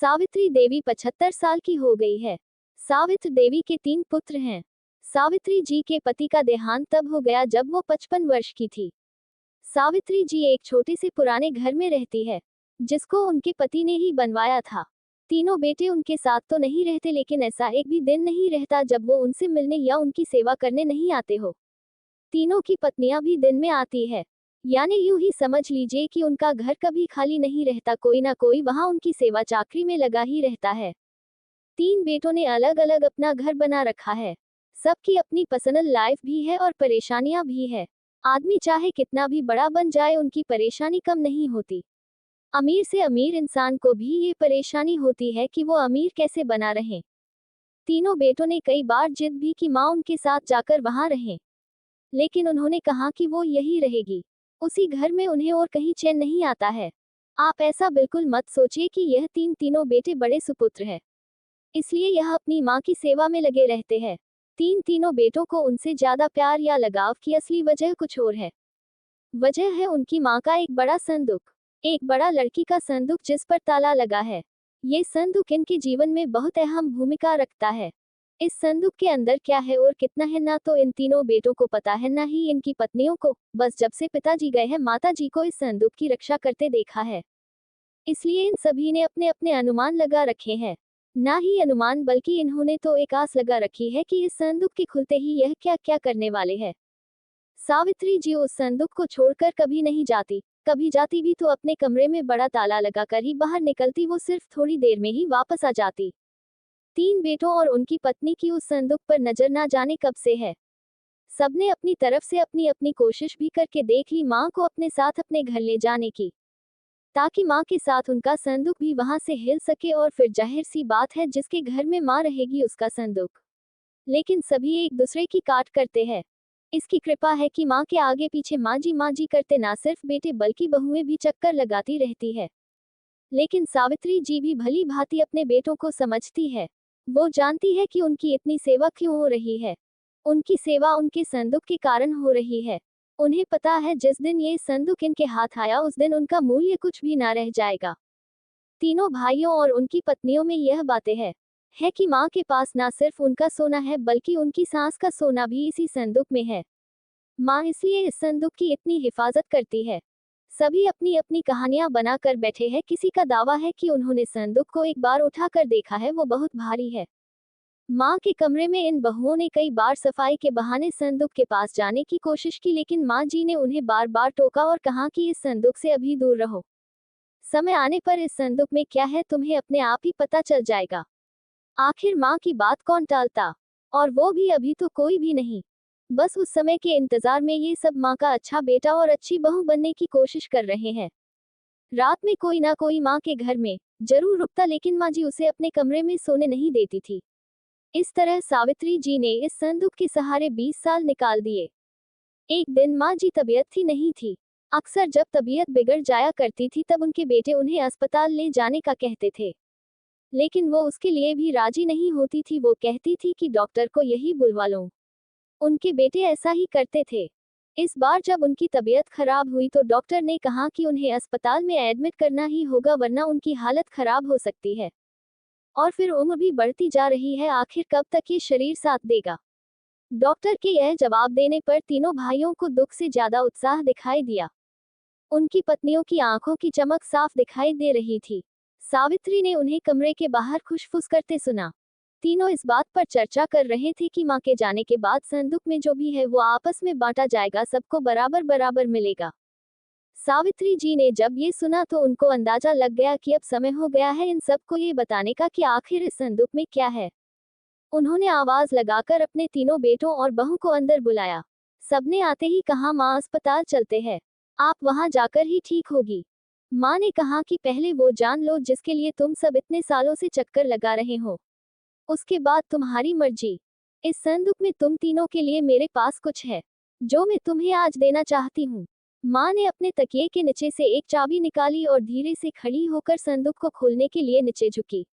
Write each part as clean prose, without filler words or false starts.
सावित्री देवी 75 साल की हो गई है। सावित्री देवी के 3 पुत्र हैं। सावित्री जी के पति का देहांत तब हो गया जब वो 55 वर्ष की थी। सावित्री जी एक छोटे से पुराने घर में रहती है, जिसको उनके पति ने ही बनवाया था। तीनों बेटे उनके साथ तो नहीं रहते, लेकिन ऐसा एक भी दिन नहीं रहता जब वो उनसे मिलने या उनकी सेवा करने नहीं आते हो। तीनों की पत्नियां भी दिन में आती है, यानी यूं ही समझ लीजिए कि उनका घर कभी खाली नहीं रहता, कोई ना कोई वहां उनकी सेवा चाकरी में लगा ही रहता है। 3 बेटों ने अलग अलग अपना घर बना रखा है। सबकी अपनी पर्सनल लाइफ भी है और परेशानियां भी है। आदमी चाहे कितना भी बड़ा बन जाए, उनकी परेशानी कम नहीं होती। अमीर से अमीर इंसान को भी ये परेशानी होती है कि वो अमीर कैसे बना रहे। तीनों बेटों ने कई बार जिद भी की माँ उनके साथ जाकर वहां रहें, लेकिन उन्होंने कहा कि वो यही रहेगी। उसी घर में उन्हें और कहीं चैन नहीं आता है। आप ऐसा बिल्कुल मत सोचिए कि यह तीनों बेटे बड़े सुपुत्र हैं, इसलिए यह अपनी माँ की सेवा में लगे रहते हैं। तीनों बेटों को उनसे ज्यादा प्यार या लगाव की असली वजह कुछ और है। वजह है उनकी माँ का एक बड़ा संदूक, एक बड़ा लड़की का संदूक जिस पर ताला लगा है। ये संदूक इनके जीवन में बहुत अहम भूमिका रखता है। इस संदूक के अंदर क्या है और कितना है, ना तो इन तीनों बेटों को पता है, ना ही इनकी पत्नियों को। बस जब से पिताजी गए हैं, माताजी को इस संदूक की रक्षा करते देखा है, इसलिए इन सभी ने अपने अपने अनुमान लगा रखे हैं। ना ही अनुमान, बल्कि इन्होंने तो एक आस लगा रखी है कि इस संदूक के खुलते ही यह क्या क्या करने वाले हैं। सावित्री जी उस संदूक को छोड़कर कभी नहीं जाती। कभी जाती भी तो अपने कमरे में बड़ा ताला लगाकर ही बाहर निकलती। वो सिर्फ थोड़ी देर में ही वापस आ जाती। 3 बेटों और उनकी पत्नी की उस संदूक पर नजर ना जाने कब से है। सबने अपनी तरफ से अपनी अपनी कोशिश भी करके देख ली माँ को अपने साथ अपने घर ले जाने की, ताकि माँ के साथ उनका संदूक भी वहां से हिल सके, और फिर जाहिर सी बात है जिसके घर में माँ रहेगी उसका संदूक। लेकिन सभी एक दूसरे की काट करते हैं। इसकी कृपा है कि माँ के आगे पीछे माँ जी करते ना सिर्फ बेटे बल्कि बहुएं भी चक्कर लगाती रहती है। लेकिन सावित्री जी भी भली भांति अपने बेटों को समझती है। वो जानती है कि उनकी इतनी सेवा क्यों हो रही है। उनकी सेवा उनके संदूक के कारण हो रही है। उन्हें पता है जिस दिन ये संदूक इनके हाथ आया, उस दिन उनका मूल्य कुछ भी ना रह जाएगा। तीनों भाइयों और उनकी पत्नियों में यह बातें है कि माँ के पास ना सिर्फ उनका सोना है, बल्कि उनकी सांस का सोना भी इसी संदूक में है। माँ इसलिए इस संदूक की इतनी हिफाजत करती है। सभी अपनी अपनी कहानियां बनाकर बैठे हैं। किसी का दावा है कि उन्होंने संदूक को एक बार उठाकर देखा है, वो बहुत भारी है। माँ के कमरे में इन बहुओं ने कई बार सफाई के बहाने संदूक के पास जाने की कोशिश की, लेकिन माँ जी ने उन्हें बार बार टोका और कहा कि इस संदूक से अभी दूर रहो। समय आने पर इस संदूक में क्या है तुम्हें अपने आप ही पता चल जाएगा। आखिर माँ की बात कौन टालता, और वो भी अभी तो कोई भी नहीं। बस उस समय के इंतजार में ये सब माँ का अच्छा बेटा और अच्छी बहू बनने की कोशिश कर रहे हैं। रात में कोई ना कोई माँ के घर में जरूर रुकता, लेकिन माँ जी उसे अपने कमरे में सोने नहीं देती थी। इस तरह सावित्री जी ने इस संदूक के सहारे 20 साल निकाल दिए। एक दिन माँ जी तबीयत थी नहीं थी। अक्सर जब तबीयत बिगड़ जाया करती थी तब उनके बेटे उन्हें अस्पताल ले जाने का कहते थे, लेकिन वो उसके लिए भी राजी नहीं होती थी। वो कहती थी कि डॉक्टर को यही बुलवा लो। उनके बेटे ऐसा ही करते थे। इस बार जब उनकी तबीयत खराब हुई तो डॉक्टर ने कहा कि उन्हें अस्पताल में एडमिट करना ही होगा, वरना उनकी हालत खराब हो सकती है। और फिर उम्र भी बढ़ती जा रही है, आखिर कब तक ये शरीर साथ देगा। डॉक्टर के यह जवाब देने पर तीनों भाइयों को दुख से ज्यादा उत्साह दिखाई दिया। उनकी पत्नियों की आंखों की चमक साफ दिखाई दे रही थी। सावित्री ने उन्हें कमरे के बाहर खुशफुस करते सुना। तीनों इस बात पर चर्चा कर रहे थे कि माँ के जाने के बाद संदूक में जो भी है वो आपस में बांटा जाएगा, सबको बराबर बराबर मिलेगा। सावित्री जी ने जब ये सुना तो उनको अंदाजा लग गया कि अब समय हो गया है इन सबको ये बताने का कि आखिर इस संदूक में क्या है। उन्होंने आवाज लगाकर अपने तीनों बेटों और बहू को अंदर बुलाया। सबने आते ही कहा, माँ अस्पताल चलते हैं, आप वहां जाकर ही ठीक होगी। माँ ने कहा कि पहले वो जान लो जिसके लिए तुम सब इतने सालों से चक्कर लगा रहे हो, उसके बाद तुम्हारी मर्जी। इस संदूक में तुम तीनों के लिए मेरे पास कुछ है जो मैं तुम्हें आज देना चाहती हूँ। माँ ने अपने तकिए के नीचे से एक चाबी निकाली और धीरे से खड़ी होकर संदूक को खोलने के लिए नीचे झुकी।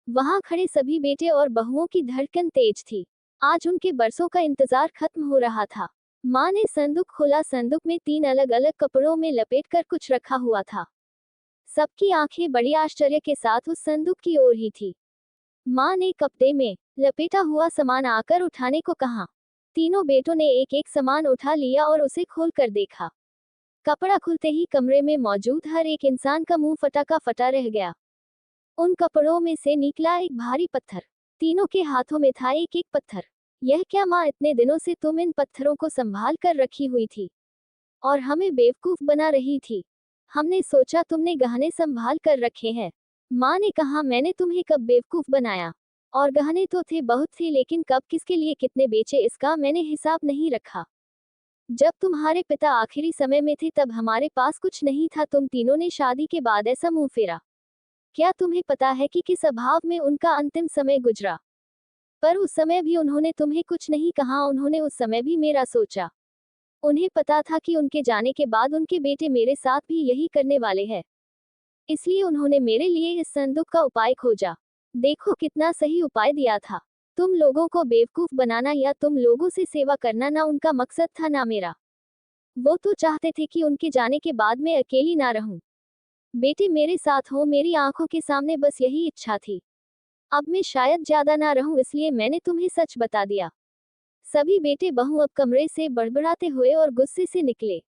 वहां खड़े सभी बेटे और बहुओं की धड़कन तेज थी। आज उनके बरसों का इंतजार खत्म हो रहा था। माँ ने संदूक खोला। संदूक में 3 अलग अलग कपड़ों में लपेटकर कुछ रखा हुआ था। सबकी आंखें बड़ी आश्चर्य के साथ उस संदूक की ओर ही थी। माँ ने कपड़े में लपेटा हुआ सामान आकर उठाने को कहा। तीनों बेटों ने एक एक सामान उठा लिया और उसे खोलकर देखा। कपड़ा खुलते ही कमरे में मौजूद हर एक इंसान का मुंह फटा का फटा रह गया। उन कपड़ों में से निकला एक भारी पत्थर। तीनों के हाथों में था एक एक पत्थर। यह क्या माँ, इतने दिनों से तुम इन पत्थरों को संभाल कर रखी हुई थी और हमें बेवकूफ बना रही थी। हमने सोचा तुमने गहने संभाल कर रखे हैं। माँ ने कहा, मैंने तुम्हें कब बेवकूफ बनाया? और गहने तो थे, बहुत थे, लेकिन कब किसके लिए कितने बेचे इसका मैंने हिसाब नहीं रखा। जब तुम्हारे पिता आखिरी समय में थे तब हमारे पास कुछ नहीं था। तुम तीनों ने शादी के बाद ऐसा मुंह फेरा। क्या तुम्हें पता है कि किस अभाव में उनका अंतिम समय गुजरा? पर उस समय भी उन्होंने तुम्हें कुछ नहीं कहा। उन्होंने उस समय भी मेरा सोचा। उन्हें पता था कि उनके जाने के बाद उनके बेटे मेरे साथ भी यही करने वाले हैं। इसलिए उन्होंने मेरे लिए इस संदूक का उपाय खोजा। देखो कितना सही उपाय दिया था। तुम लोगों को बेवकूफ बनाना या तुम लोगों से सेवा करना ना उनका मकसद था ना मेरा। वो तो चाहते थे कि उनके जाने के बाद मैं अकेली ना रहूं। बेटे मेरे साथ हो, मेरी आंखों के सामने, बस यही इच्छा थी। अब मैं शायद ज्यादा ना रहूं, इसलिए मैंने तुम्हें सच बता दिया। सभी बेटे बहू अब कमरे से बड़बड़ाते हुए और गुस्से से निकले।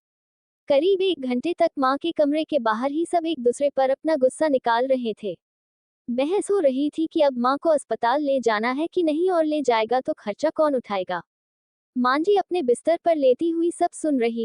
करीब 1 घंटे तक माँ के कमरे के बाहर ही सब एक दूसरे पर अपना गुस्सा निकाल रहे थे। बहस हो रही थी कि अब माँ को अस्पताल ले जाना है कि नहीं, और ले जाएगा तो खर्चा कौन उठाएगा। मांझी अपने बिस्तर पर लेटी हुई सब सुन रही